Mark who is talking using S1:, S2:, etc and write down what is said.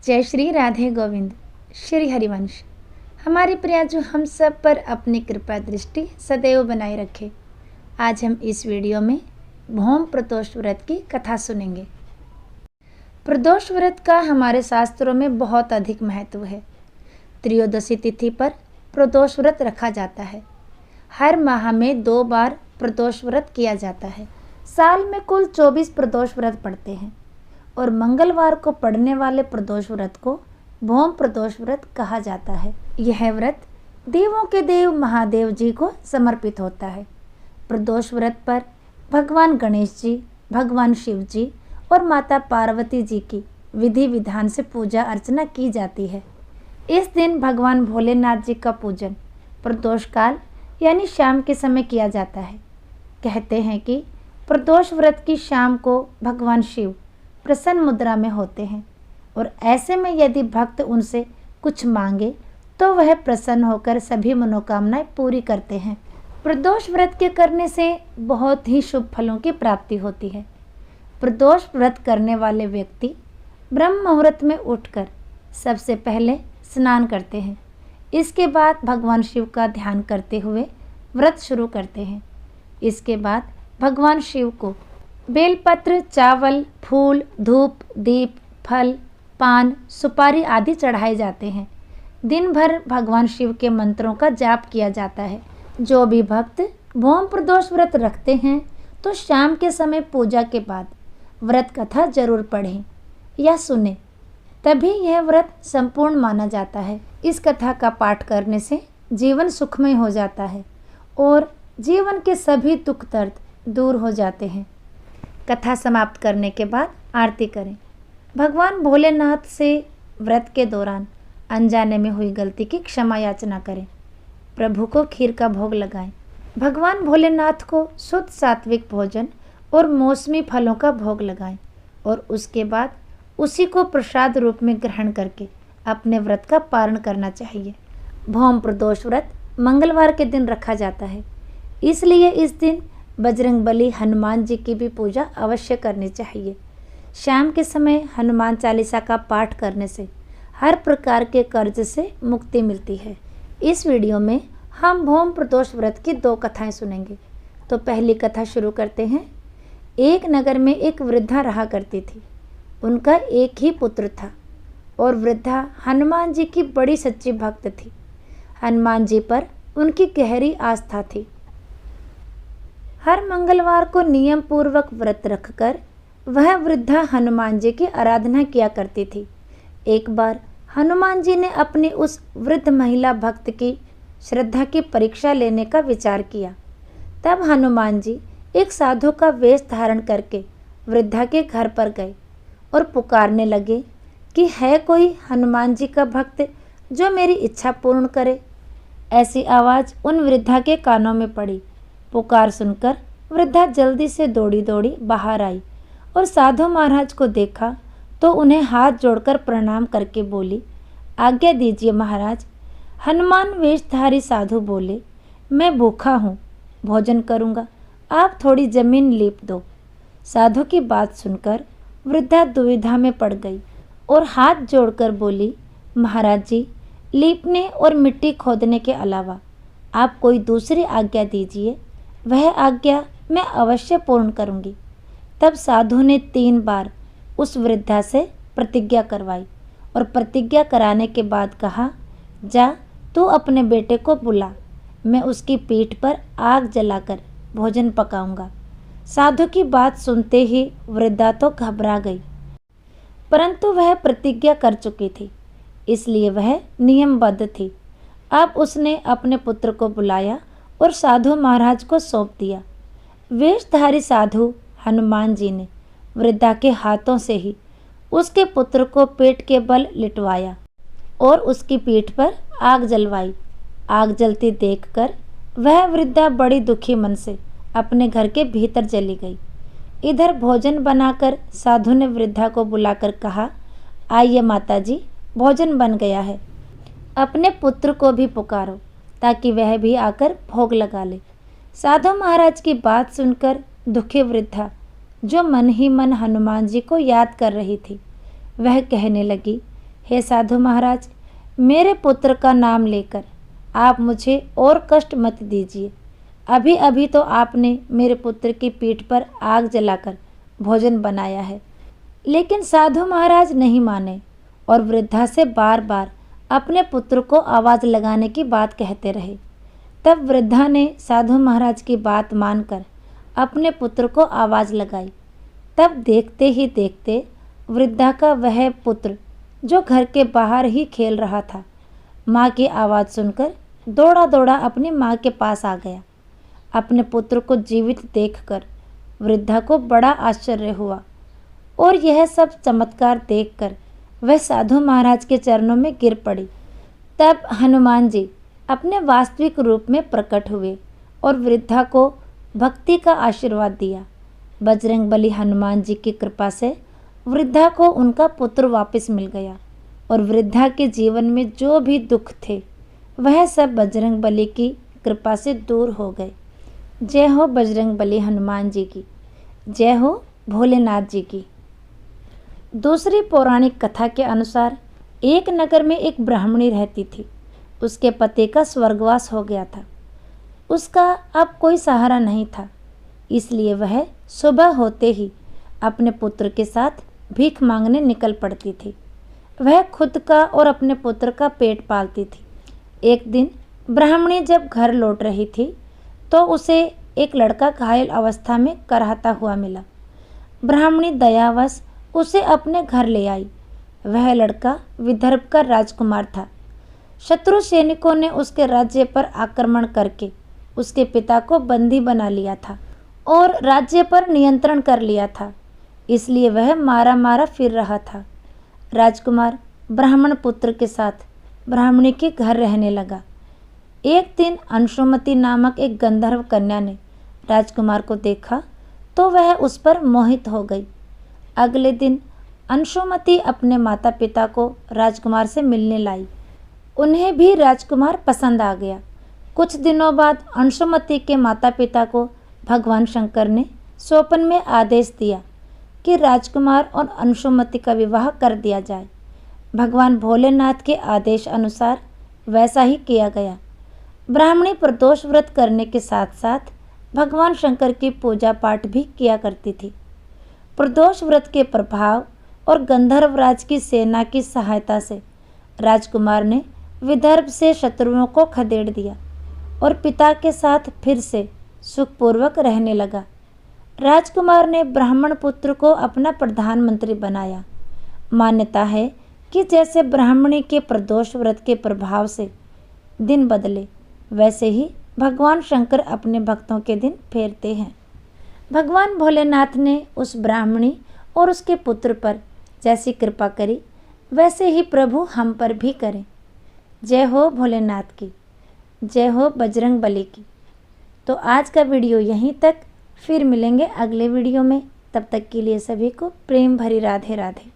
S1: जय श्री राधे गोविंद। श्री हरिवंश। हमारी प्रिया जो हम सब पर अपनी कृपा दृष्टि सदैव बनाए रखे। आज हम इस वीडियो में भौम प्रदोष व्रत की कथा सुनेंगे। प्रदोष व्रत का हमारे शास्त्रों में बहुत अधिक महत्व है। त्रयोदशी तिथि पर प्रदोष व्रत रखा जाता है। हर माह में 2 बार प्रदोष व्रत किया जाता है। साल में कुल 24 प्रदोष व्रत पड़ते हैं और मंगलवार को पड़ने वाले प्रदोष व्रत को भौम प्रदोष व्रत कहा जाता है। यह व्रत देवों के देव महादेव जी को समर्पित होता है। प्रदोष व्रत पर भगवान गणेश जी, भगवान शिव जी और माता पार्वती जी की विधि विधान से पूजा अर्चना की जाती है। इस दिन भगवान भोलेनाथ जी का पूजन प्रदोष काल यानी शाम के समय किया जाता है। कहते हैं कि प्रदोष व्रत की शाम को भगवान शिव प्रसन्न मुद्रा में होते हैं और ऐसे में यदि भक्त उनसे कुछ मांगे तो वह प्रसन्न होकर सभी मनोकामनाएं पूरी करते हैं। प्रदोष व्रत के करने से बहुत ही शुभ फलों की प्राप्ति होती है। प्रदोष व्रत करने वाले व्यक्ति ब्रह्म मुहूर्त में उठकर सबसे पहले स्नान करते हैं। इसके बाद भगवान शिव का ध्यान करते हुए व्रत शुरू करते हैं। इसके बाद भगवान शिव को बेलपत्र, चावल, फूल, धूप, दीप, फल, पान, सुपारी आदि चढ़ाए जाते हैं। दिन भर भगवान शिव के मंत्रों का जाप किया जाता है। जो भी भक्त भौम प्रदोष व्रत रखते हैं तो शाम के समय पूजा के बाद व्रत कथा जरूर पढ़ें या सुने, तभी यह व्रत संपूर्ण माना जाता है। इस कथा का पाठ करने से जीवन सुखमय हो जाता है और जीवन के सभी दुख दर्द दूर हो जाते हैं। कथा समाप्त करने के बाद आरती करें। भगवान भोलेनाथ से व्रत के दौरान अनजाने में हुई गलती की क्षमा याचना करें। प्रभु को खीर का भोग लगाएं। भगवान भोलेनाथ को शुद्ध सात्विक भोजन और मौसमी फलों का भोग लगाएं और उसके बाद उसी को प्रसाद रूप में ग्रहण करके अपने व्रत का पारण करना चाहिए। भौम प्रदोष व्रत मंगलवार के दिन रखा जाता है, इसलिए इस दिन बजरंगबली हनुमान जी की भी पूजा अवश्य करनी चाहिए। शाम के समय हनुमान चालीसा का पाठ करने से हर प्रकार के कर्ज से मुक्ति मिलती है। इस वीडियो में हम भौम प्रदोष व्रत की 2 कथाएं सुनेंगे। तो पहली कथा शुरू करते हैं। एक नगर में एक वृद्धा रहा करती थी। उनका एक ही पुत्र था और वृद्धा हनुमान जी की बड़ी सच्ची भक्त थी। हनुमान जी पर उनकी गहरी आस्था थी। हर मंगलवार को नियम पूर्वक व्रत रखकर वह वृद्धा हनुमान जी की आराधना किया करती थी। एक बार हनुमान जी ने अपनी उस वृद्ध महिला भक्त की श्रद्धा की परीक्षा लेने का विचार किया। तब हनुमान जी एक साधु का वेश धारण करके वृद्धा के घर पर गए और पुकारने लगे कि है कोई हनुमान जी का भक्त जो मेरी इच्छा पूर्ण करे। ऐसी आवाज़ उन वृद्धा के कानों में पड़ी। पुकार सुनकर वृद्धा जल्दी से दौड़ी दौड़ी बाहर आई और साधु महाराज को देखा तो उन्हें हाथ जोड़कर प्रणाम करके बोली, आज्ञा दीजिए महाराज। हनुमान वेशधारी साधु बोले, मैं भूखा हूँ, भोजन करूँगा, आप थोड़ी जमीन लीप दो। साधु की बात सुनकर वृद्धा दुविधा में पड़ गई और हाथ जोड़कर बोली, महाराज जी, लीपने और मिट्टी खोदने के अलावा आप कोई दूसरी आज्ञा दीजिए, वह आज्ञा मैं अवश्य पूर्ण करूँगी। तब साधु ने 3 बार उस वृद्धा से प्रतिज्ञा करवाई और प्रतिज्ञा कराने के बाद कहा, जा तू अपने बेटे को बुला, मैं उसकी पीठ पर आग जलाकर भोजन पकाऊंगा। साधु की बात सुनते ही वृद्धा तो घबरा गई, परंतु वह प्रतिज्ञा कर चुकी थी, इसलिए वह नियमबद्ध थी। अब उसने अपने पुत्र को बुलाया और साधु महाराज को सौंप दिया। वेशधारी साधु हनुमान जी ने वृद्धा के हाथों से ही उसके पुत्र को पेट के बल लिटवाया और उसकी पीठ पर आग जलवाई। आग जलती देखकर वह वृद्धा बड़ी दुखी मन से अपने घर के भीतर चली गई। इधर भोजन बनाकर साधु ने वृद्धा को बुलाकर कहा, आइए माता जी, भोजन बन गया है, अपने पुत्र को भी पुकारो ताकि वह भी आकर भोग लगा ले। साधु महाराज की बात सुनकर दुखी वृद्धा, जो मन ही मन हनुमान जी को याद कर रही थी, वह कहने लगी, हे साधु महाराज, मेरे पुत्र का नाम लेकर आप मुझे और कष्ट मत दीजिए। अभी अभी तो आपने मेरे पुत्र की पीठ पर आग जलाकर भोजन बनाया है। लेकिन साधु महाराज नहीं माने और वृद्धा से बार बार अपने पुत्र को आवाज़ लगाने की बात कहते रहे। तब वृद्धा ने साधु महाराज की बात मानकर अपने पुत्र को आवाज़ लगाई। तब देखते ही देखते वृद्धा का वह पुत्र जो घर के बाहर ही खेल रहा था, माँ की आवाज़ सुनकर दौड़ा दौड़ा अपनी माँ के पास आ गया। अपने पुत्र को जीवित देखकर वृद्धा को बड़ा आश्चर्य हुआ और यह सब चमत्कार देखकर वह साधु महाराज के चरणों में गिर पड़ी। तब हनुमान जी अपने वास्तविक रूप में प्रकट हुए और वृद्धा को भक्ति का आशीर्वाद दिया। बजरंगबली हनुमान जी की कृपा से वृद्धा को उनका पुत्र वापस मिल गया और वृद्धा के जीवन में जो भी दुख थे वह सब बजरंगबली की कृपा से दूर हो गए। जय हो बजरंगबली हनुमान जी की, जय हो भोलेनाथ जी की। दूसरी पौराणिक कथा के अनुसार एक नगर में एक ब्राह्मणी रहती थी। उसके पति का स्वर्गवास हो गया था। उसका अब कोई सहारा नहीं था, इसलिए वह सुबह होते ही अपने पुत्र के साथ भीख मांगने निकल पड़ती थी। वह खुद का और अपने पुत्र का पेट पालती थी। एक दिन ब्राह्मणी जब घर लौट रही थी तो उसे एक लड़का घायल अवस्था में कराहता हुआ मिला। ब्राह्मणी दयावश उसे अपने घर ले आई। वह लड़का विदर्भ का राजकुमार था। शत्रु सैनिकों ने उसके राज्य पर आक्रमण करके उसके पिता को बंदी बना लिया था और राज्य पर नियंत्रण कर लिया था, इसलिए वह मारा मारा फिर रहा था। राजकुमार ब्राह्मण पुत्र के साथ ब्राह्मणी के घर रहने लगा। एक दिन अंशुमति नामक एक गंधर्व कन्या ने राजकुमार को देखा तो वह उस पर मोहित हो गई। अगले दिन अंशुमति अपने माता पिता को राजकुमार से मिलने लाई। उन्हें भी राजकुमार पसंद आ गया। कुछ दिनों बाद अंशुमति के माता पिता को भगवान शंकर ने स्वप्न में आदेश दिया कि राजकुमार और अंशुमति का विवाह कर दिया जाए। भगवान भोलेनाथ के आदेश अनुसार वैसा ही किया गया। ब्राह्मणी प्रदोष व्रत करने के साथ साथ भगवान शंकर की पूजा पाठ भी किया करती थी। प्रदोष व्रत के प्रभाव और गंधर्वराज की सेना की सहायता से राजकुमार ने विदर्भ से शत्रुओं को खदेड़ दिया और पिता के साथ फिर से सुखपूर्वक रहने लगा। राजकुमार ने ब्राह्मण पुत्र को अपना प्रधानमंत्री बनाया। मान्यता है कि जैसे ब्राह्मणी के प्रदोष व्रत के प्रभाव से दिन बदले, वैसे ही भगवान शंकर अपने भक्तों के दिन फेरते हैं। भगवान भोलेनाथ ने उस ब्राह्मणी और उसके पुत्र पर जैसी कृपा करी, वैसे ही प्रभु हम पर भी करें। जय हो भोलेनाथ की, जय हो बजरंगबली की। तो आज का वीडियो यहीं तक, फिर मिलेंगे अगले वीडियो में। तब तक के लिए सभी को प्रेम भरी राधे राधे।